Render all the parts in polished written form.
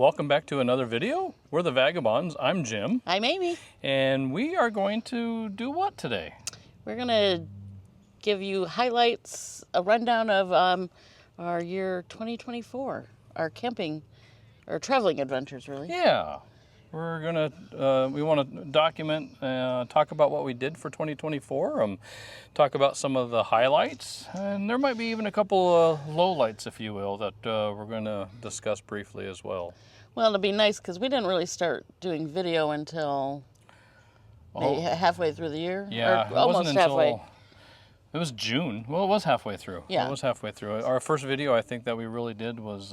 welcome back to another video. We're the Vagabond'Z. I'm Jim. I'm Amy. And we are going to do what today? We're going to give you highlights, a rundown of our year 2024, our camping, or traveling adventures, really. Yeah. We're going to, we want to document, talk about what we did for 2024, talk about some of the highlights, and there might be even a couple of lowlights, if you will, that we're going to discuss briefly as well. Well, it'll be nice because we didn't really start doing video until halfway through the year. Yeah, or almost halfway. It was June. Well, it was halfway through. Yeah. It was halfway through. Our first video, I think, that we really did was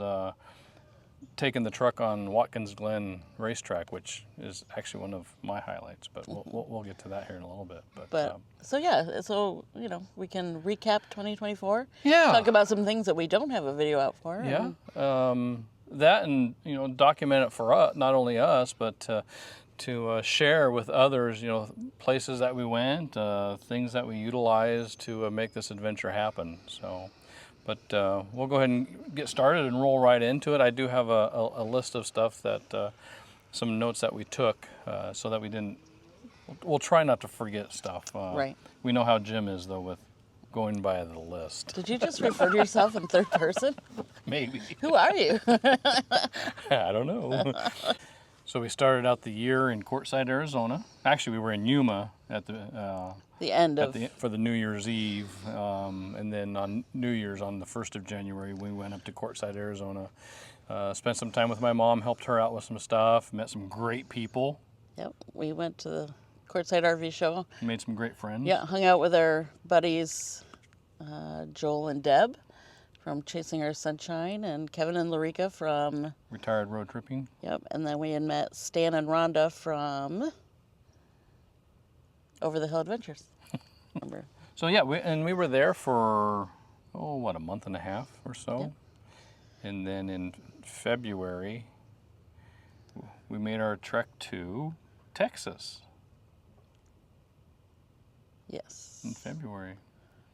taking the truck on Watkins Glen racetrack, which is actually one of my highlights, but we'll get to that here in a little bit. But so you know, we can recap 2024. Yeah. Talk about some things that we don't have a video out for. Yeah. That and, you know, document it for us, not only us, but to share with others, you know, places that we went, things that we utilized to make this adventure happen. So, but we'll go ahead and get started and roll right into it. I do have a list of stuff that, some notes that we took, so that we'll try not to forget stuff. Right. We know how Jim is, though, with going by the list. Did you just refer to yourself in third person? Maybe. Who are you? I don't know. So we started out the year in Quartzsite, Arizona. Actually, we were in Yuma at the end of for the New Year's Eve, and then on New Year's, on the 1st of January, we went up to Quartzsite, Arizona. Spent some time with my mom, helped her out with some stuff, met some great people. Yep, we went to the Quartzsite RV show. Made some great friends. Yeah, hung out with our buddies, Joel and Deb from Chasing Our Sunshine, and Kevin and Larica from Retired Road Tripping. Yep, and then we had met Stan and Rhonda from Over the Hill Adventures. Remember? So yeah, we were there for, a month and a half or so. Yep. And then in February, we made our trek to Texas. Yes. In February.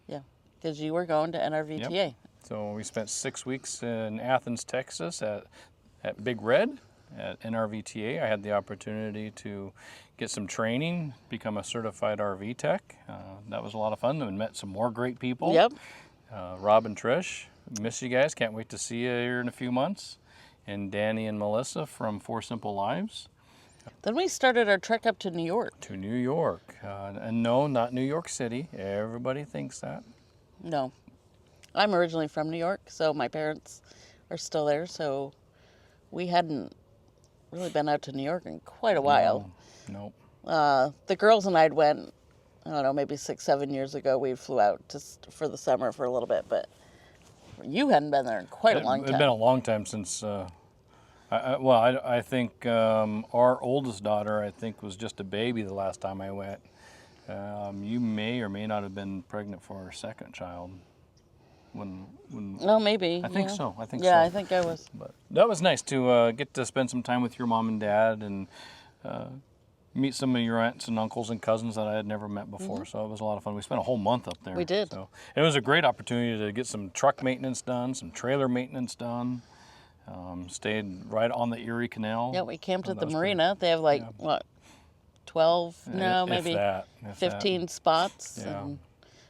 Yeah, because you were going to NRVTA. Yep. So we spent 6 weeks in Athens, Texas at Big Red at NRVTA. I had the opportunity to get some training, become a certified RV tech. That was a lot of fun, and met some more great people. Yep. Rob and Trish, miss you guys. Can't wait to see you here in a few months. And Danny and Melissa from 4 Simple Lives. Then we started our trek up to New York. To New York. And no, not New York City. Everybody thinks that. No. I'm originally from New York, so my parents are still there, so we hadn't really been out to New York in quite a while. No. The girls and I went, I don't know, maybe 6-7 years ago. We flew out just for the summer for a little bit, but you hadn't been there in quite a long time. It's been a long time since, I think our oldest daughter, I think, was just a baby the last time I went. You may or may not have been pregnant for our second child. Oh, maybe. I think so. Yeah, I think I was. But that was nice to get to spend some time with your mom and dad and meet some of your aunts and uncles and cousins that I had never met before. Mm-hmm. So it was a lot of fun. We spent a whole month up there. We did. So it was a great opportunity to get some truck maintenance done, some trailer maintenance done. Stayed right on the Erie Canal. Yeah, we camped at the marina. They have 12, maybe 15 spots. Yeah. And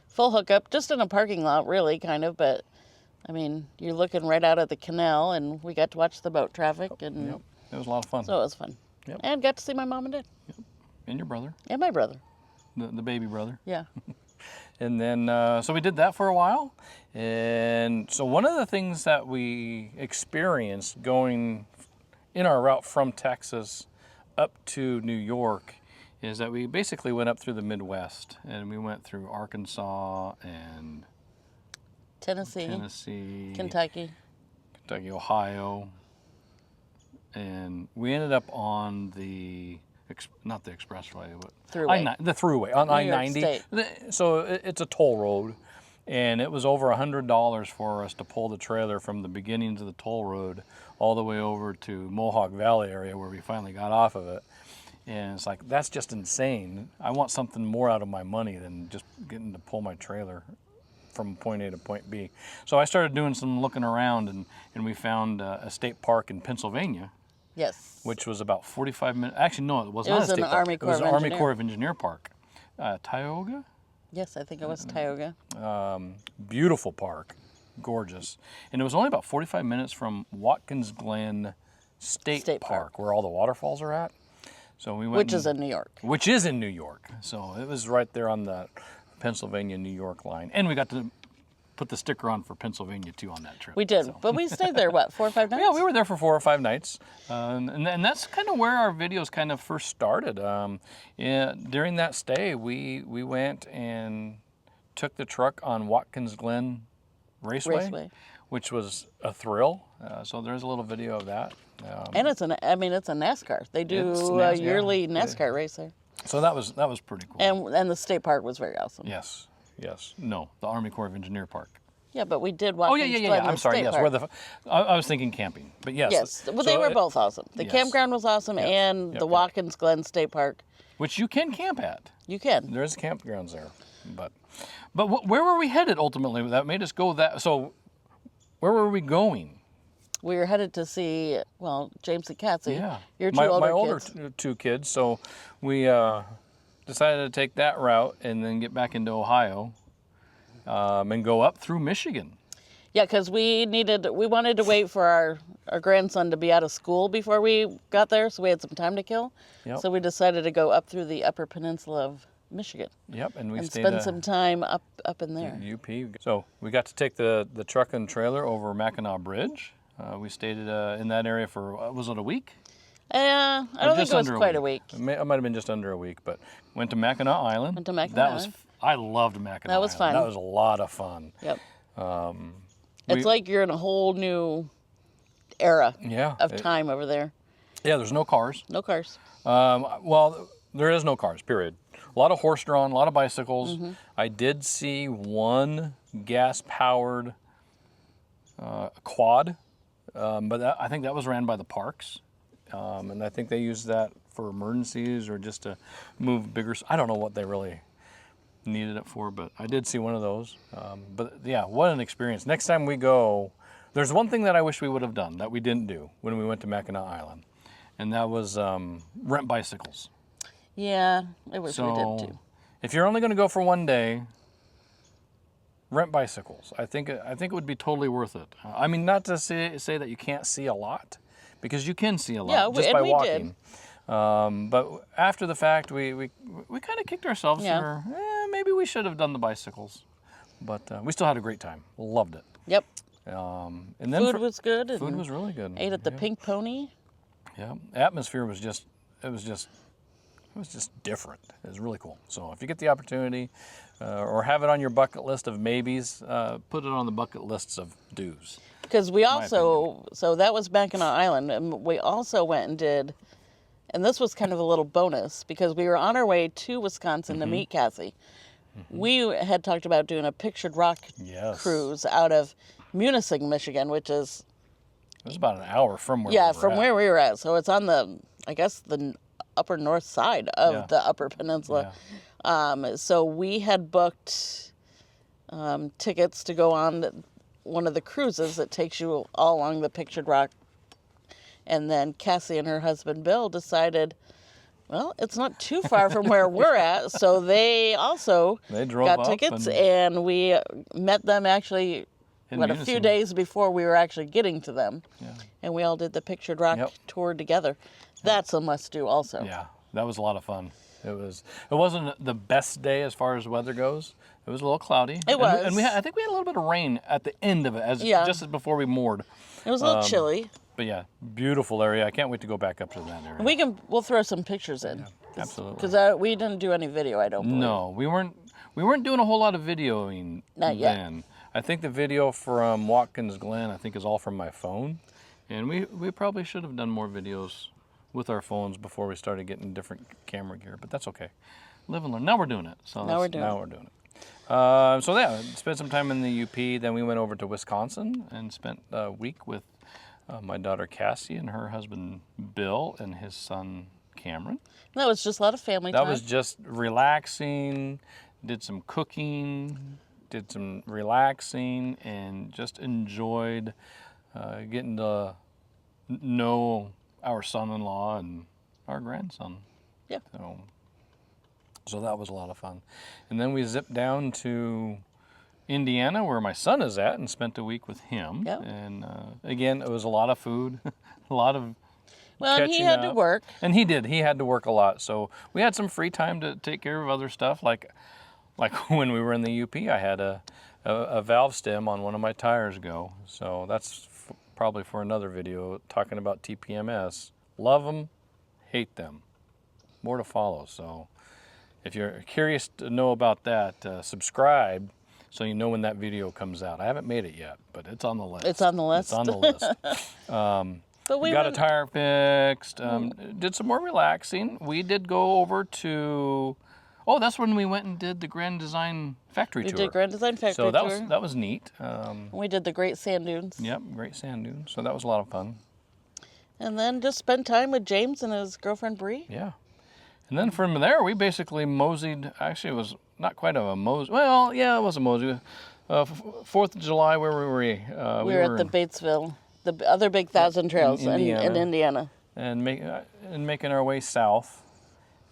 full hookup, just in a parking lot, really, kind of. But, I mean, you're looking right out at the canal, and we got to watch the boat traffic. And yep. It was a lot of fun. So it was fun. Yep. And got to see my mom and dad. Yep. And your brother. And my brother. The baby brother. Yeah. And then, so we did that for a while. And so one of the things that we experienced going in our route from Texas up to New York is that we basically went up through the Midwest, and we went through Arkansas and Tennessee, Kentucky, Ohio, and we ended up on the, not the expressway, but the throughway on I-90. So it's a toll road, and it was over $100 for us to pull the trailer from the beginnings of the toll road all the way over to Mohawk Valley area where we finally got off of it. And it's like, that's just insane. I want something more out of my money than just getting to pull my trailer from point A to point B. So I started doing some looking around, and we found a state park in Pennsylvania Yes. Which was about 45 minutes. Actually, no, it was not was a state an park. Army It was Corps an of Army Engineer. Corps of Engineer Park. Tioga? Yes, I think it was Tioga. Beautiful park. Gorgeous. And it was only about 45 minutes from Watkins Glen State Park, where all the waterfalls are at. So we went. Which is in New York. Which is in New York. So it was right there on the Pennsylvania-New York line. And we got to put the sticker on for Pennsylvania, too, on that trip. We did. So. But we stayed there, what, 4 or 5 nights? Yeah, we were there for 4 or 5 nights. And that's kind of where our videos kind of first started. During that stay, we went and took the truck on Watkins Glen Raceway. Which was a thrill. So there's a little video of that. And it's a NASCAR. They do a yearly NASCAR race there. So that was pretty cool. And the state park was very awesome. Yes. No, the Army Corps of Engineer Park. Yeah, but we did walk. Oh yeah. I'm sorry. Yes, I was thinking camping, but yes. Yes, well, they were both awesome. The campground was awesome, and the Watkins Glen State Park, which you can camp at. You can. There's campgrounds there, but where were we headed ultimately? That made us go that. So, where were we going? We were headed to see, James and Cassie. Yeah. Your my older older kids. two kids. So we decided to take that route and then get back into Ohio and go up through Michigan. Yeah, because we wanted to wait for our grandson to be out of school before we got there, so we had some time to kill. Yep. So we decided to go up through the Upper Peninsula of Michigan. Yep, and we spend some time up in there. UP. So we got to take the truck and trailer over Mackinac Bridge. We stayed in that area for, was it a week? I don't think it was quite a week. It might have been just under a week, but went to Mackinac Island. I loved Mackinac Island. That was fun. That was a lot of fun. Yep. It's like you're in a whole new era of time over there. Yeah, there's no cars. No cars. Well, there is no cars, period. A lot of horse-drawn, a lot of bicycles. Mm-hmm. I did see one gas-powered quad, but I think that was ran by the parks. And I think they used that for emergencies or just to move bigger. I don't know what they really needed it for, but I did see one of those. But yeah, what an experience. Next time we go, there's one thing that I wish we would have done that we didn't do when we went to Mackinac Island, and that was rent bicycles. Yeah, I wish we did too. If you're only going to go for one day, rent bicycles. I think it would be totally worth it. I mean, not to say that you can't see a lot, because you can see a lot just by walking. But after the fact, we kind of kicked ourselves for maybe we should have done the bicycles. But we still had a great time. Loved it. Yep. And then food was good. Food was really good. Ate at the Pink Pony. Yeah. Atmosphere was just different. It was really cool. So if you get the opportunity or have it on your bucket list of maybes, put it on the bucket lists of do's. Because we also, so that was Mackinac Island, and we also went and did, and this was kind of a little bonus, because we were on our way to Wisconsin to meet Cassie. We had talked about doing a Pictured Rock cruise out of Munising, Michigan, which is... It was about an hour from where we were at. Where we were at. So it's on the upper north side of the Upper Peninsula. Yeah. So we had booked tickets to go on one of the cruises that takes you all along the Pictured Rock. And then Cassie and her husband Bill decided, well, it's not too far from where we're at. So they also got tickets, and we met them actually a few days before we were actually getting to them. Yeah. And we all did the Pictured Rock tour together. That's a must-do also. Yeah, that was a lot of fun. It wasn't the best day as far as weather goes. It was a little cloudy. It was. And I think we had a little bit of rain at the end of it, just as before we moored. It was a little chilly. But yeah, beautiful area. I can't wait to go back up to that area. We'll throw some pictures in. Yeah, absolutely. Because we didn't do any video, I don't believe. No, we weren't doing a whole lot of videoing then. Not yet. I think the video from Watkins Glen, is all from my phone. And we probably should have done more videos with our phones before we started getting different camera gear, but that's okay. Live and learn. Now we're doing it. So now we're doing it. Spent some time in the UP. Then we went over to Wisconsin and spent a week with my daughter Cassie and her husband Bill and his son Cameron. That was just a lot of family time. That was just relaxing. Did some cooking. Did some relaxing and just enjoyed getting to know our son-in-law and our grandson. Yeah. So that was a lot of fun. And then we zipped down to Indiana, where my son is at, and spent a week with him. Yeah. And again, it was a lot of food, a lot of and he had to work. And he did. He had to work a lot. So we had some free time to take care of other stuff. Like when we were in the UP, I had a valve stem on one of my tires go. So that's probably for another video, talking about TPMS. Love them, hate them. More to follow. So if you're curious to know about that, subscribe so you know when that video comes out. I haven't made it yet, but it's on the list. It's on the list. It's on the list. But we got a tire fixed, did some more relaxing. We did go over to, that's when we went and did the Grand Design Factory Tour. We did Grand Design Factory Tour. So that was neat. We did the Great Sand Dunes. Yep, Great Sand Dunes. So that was a lot of fun. And then just spent time with James and his girlfriend Bree. Yeah. And then from there, we basically moseyed. Actually, it was not quite a mosey. Well, yeah, it was a mosey. 4th of July, where were we? We were at the Batesville, the other big Thousand Trails in Indiana. And making our way south.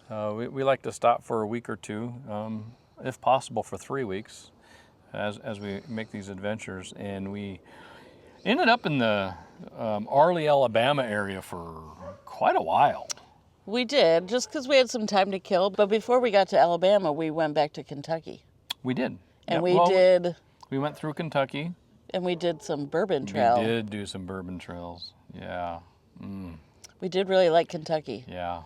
We like to stop for a week or two, if possible for 3 weeks, as we make these adventures. And we ended up in the Arley, Alabama area for quite a while. We did, just because we had some time to kill. But before we got to Alabama, we went back to Kentucky. We did. And we went through Kentucky. And we did some bourbon trail. We did do some bourbon trails. Yeah. We did really like Kentucky. Yeah.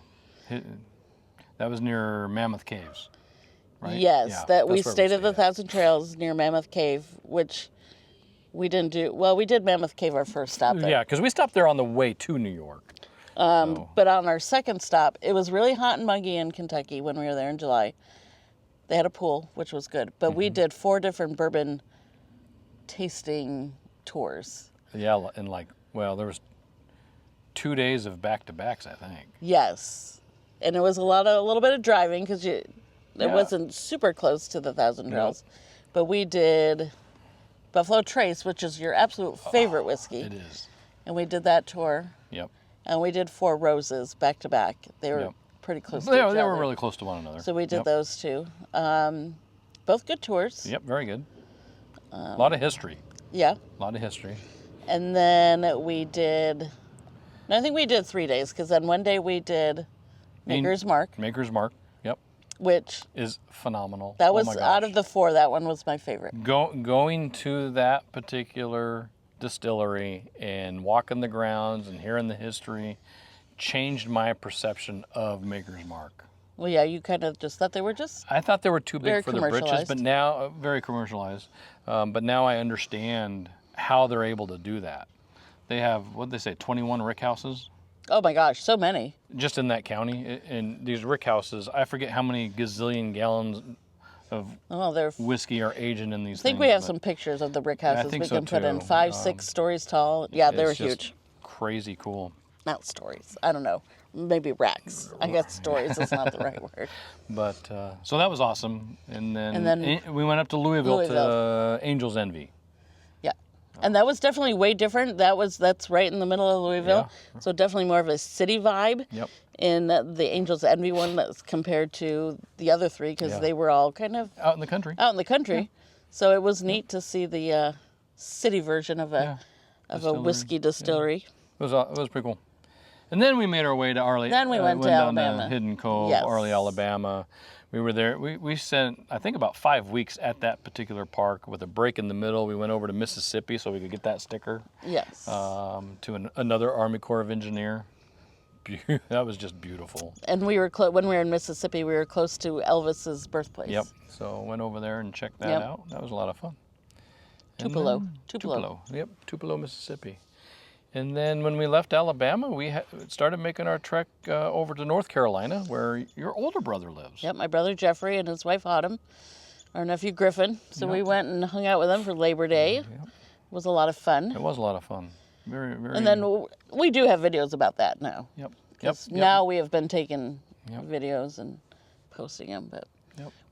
That was near Mammoth Caves, right? Yes, yeah, we stayed at the Thousand Trails near Mammoth Cave, which we didn't do. Well, we did Mammoth Cave our first stop there. Yeah, because we stopped there on the way to New York. But on our second stop, it was really hot and muggy in Kentucky when we were there in July. They had a pool, which was good. But we did 4 different bourbon tasting tours. Yeah, and there was 2 days of back-to-backs, I think. Yes. And it was a little bit of driving because it wasn't super close to the Thousand Trails. Nope. But we did Buffalo Trace, which is your absolute favorite whiskey. It is. And we did that tour. Yep. And we did 4 Roses back to back. They were pretty close to each other. They were really close to one another. So we did those 2. Both good tours. Yep, very good. A lot of history. Yeah. A lot of history. And then I think we did 3 days, because then one day we did Maker's Mark. Maker's Mark, yep. Which is phenomenal. That was, out of the 4, that one was my favorite. Going to that particular distillery and walking the grounds and hearing the history changed my perception of Maker's Mark. Well, yeah, you kind of just thought they were I thought they were too big for the britches, but now, very commercialized. But now I understand how they're able to do that. They have, what did they say, 21 rick houses? Oh my gosh, so many. Just in that county. And these rick houses, I forget how many gazillion gallons of whiskey are aging in these things. I think we have some pictures of the brick houses we can put in. 5, 6 stories tall. Yeah, they were huge. Crazy cool. Not stories. I don't know. Maybe racks. I guess stories is not the right word. But, so that was awesome. And then we went up to Louisville. To Angel's Envy. Yeah. And that was definitely way different. That's right in the middle of Louisville. Yeah. So definitely more of a city vibe. Yep. In the Angel's Envy one, that's compared to the other 3, because they were all kind of out in the country. Yeah. So it was neat to see the city version of a whiskey distillery. Yeah. It was pretty cool. And then we made our way to Arley. Then we went to Alabama. Down to Hidden Cove, Arley, Alabama. We were there. We spent, I think, about 5 weeks at that particular park with a break in the middle. We went over to Mississippi so we could get that sticker. Yes. To another Army Corps of Engineer. That was just beautiful. And when we were in Mississippi, we were close to Elvis's birthplace. Yep. So went over there and checked that out. That was a lot of fun. Tupelo. Yep, Tupelo, Mississippi. And then when we left Alabama, we started making our trek over to North Carolina, where your older brother lives. Yep, my brother Jeffrey and his wife Autumn, our nephew Griffin. So we went and hung out with them for Labor Day. Yep. It was a lot of fun. It was a lot of fun. Very, very. And then we do have videos about that now. Yep. Now we have been taking videos and posting them, but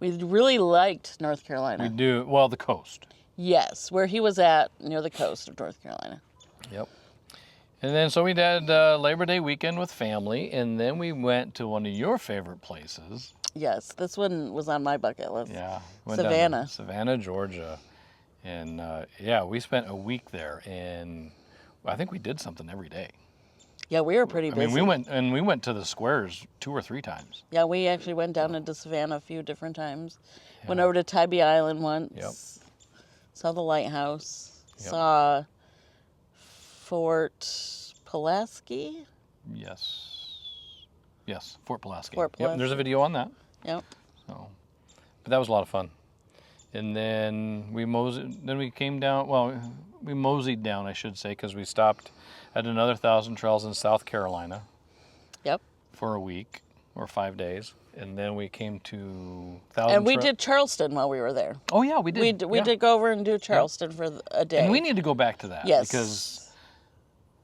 we really liked North Carolina. We do. Well, the coast. Yes, where he was at, near the coast of North Carolina. Yep. And then so we did Labor Day weekend with family, and then we went to one of your favorite places. Yes, this one was on my bucket list. Yeah. Savannah. Savannah, Georgia. And yeah, we spent a week there, and I think we did something every day. Yeah, we were pretty busy. I mean, we went to the squares 2 or 3 times. Yeah, we actually went down into Savannah a few different times. Yeah. Went over to Tybee Island once. Yep. Saw the lighthouse. Yep. Saw Fort Pulaski. Yes, Fort Pulaski. Fort Pulaski. Yep, there's a video on that. Yep. So, but that was a lot of fun. And then we came down. Well, we moseyed down, I should say, because we stopped at another 1,000 Trails in South Carolina. Yep. For a week or 5 days, and then we came to And we did Charleston while we were there. Oh yeah, we did. We did go over and do Charleston for a day. And we need to go back to that. Yes. Because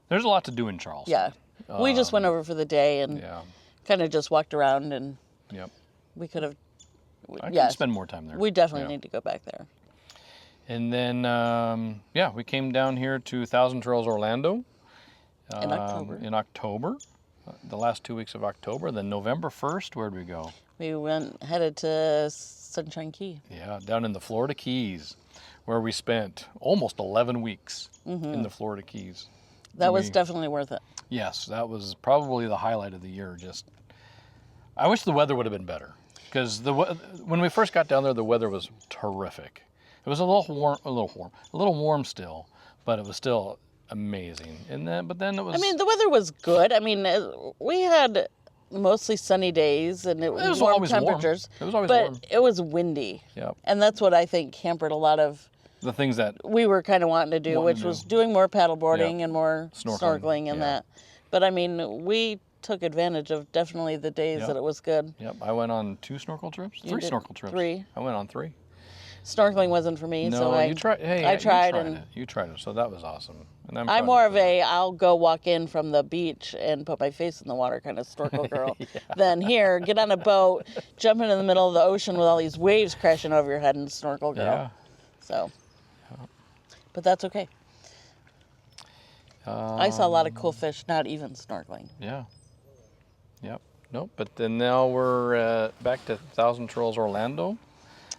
there's a lot to do in Charleston. Yeah. We just went over for the day and kind of just walked around, and we could have. I could spend more time there. We definitely need to go back there. And then we came down here to 1,000 Trails Orlando. In October. The last 2 weeks of October. Then November 1st, where'd we go? We headed to Sunshine Key. Yeah, down in the Florida Keys, where we spent almost 11 weeks in the Florida Keys. That was definitely worth it. Yes, that was probably the highlight of the year. I wish the weather would have been better, because when we first got down there, the weather was terrific. It was a little warm still, but it was still amazing. But then it was. I mean, the weather was good. I mean, we had mostly sunny days, and it was warm temperatures. Warm. It was always warm. But it was windy. Yep. And that's what I think hampered a lot of the things that we were kind of wanting to do, which was doing more paddleboarding and more snorkeling and that. But I mean, we took advantage of definitely the days that it was good. Yep. I went on 2 snorkel trips. 3 snorkel trips. 3. I went on 3. Snorkeling wasn't for me, so you tried. Hey, I tried you tried it, so that was awesome. And I'm more of I'll go walk in from the beach and put my face in the water kind of snorkel girl. Than here, get on a boat, jump into the middle of the ocean with all these waves crashing over your head and snorkel girl. Yeah. So, but that's okay. I saw a lot of cool fish, not even snorkeling. Yeah. Yep. Nope. But then now we're back to 1,000 Trails Orlando.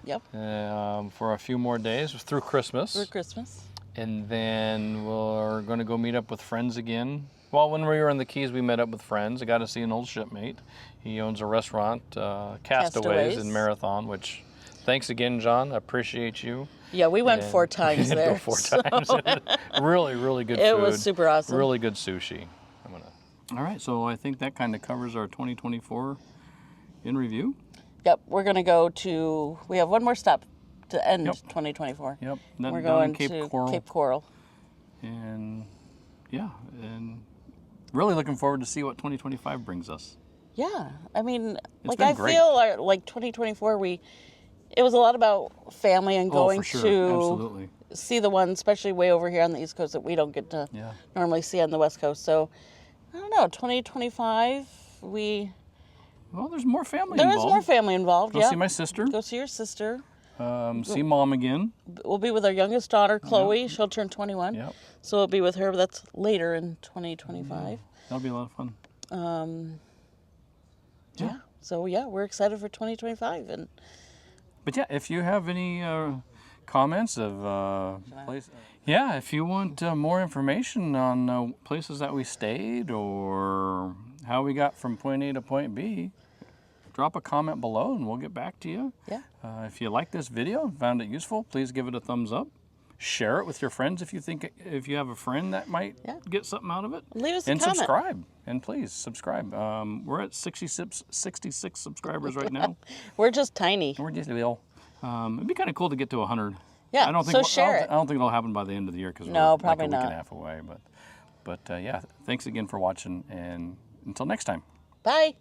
Yep. For a few more days through Christmas. Through Christmas. And then we're going to go meet up with friends again. Well, when we were in the Keys, we met up with friends. I got to see an old shipmate. He owns a restaurant, Castaways in Marathon, which, thanks again, John. I appreciate you. Yeah, we went 4 times we there. Go 4 times. Really, really good food. It was super awesome. Really good sushi. All right, so I think that kind of covers our 2024 in review. Yep, we're going to go to, we have one more stop to end 2024. Yep, we're going to Cape Coral. And and really looking forward to see what 2025 brings us. Yeah, I mean, I feel like 2024, it was a lot about family and going to see the ones, especially way over here on the East Coast, that we don't get to normally see on the West Coast. So, I don't know, 2025, well, there's more family involved. There is more family involved, Go see my sister. Go see your sister. See Mom again. We'll be with our youngest daughter, Chloe. She'll turn 21. Yep. So we'll be with her, but that's later in 2025. That'll be a lot of fun. Yeah. So, we're excited for 2025. But if you have any comments of places. Yeah, if you want more information on places that we stayed or how we got from point A to point B, drop a comment below and we'll get back to you. Yeah. If you like this video and found it useful, please give it a thumbs up. Share it with your friends if you have a friend that might get something out of it. Leave us a comment. Subscribe. And please subscribe. We're at 66 subscribers right now. We're just tiny. We're just little. It'd be kind of cool to get to 100. Yeah, I don't think share it. I don't think it'll happen by the end of the year because we're like probably a week not. and a half away. But thanks again for watching, and until next time. Bye.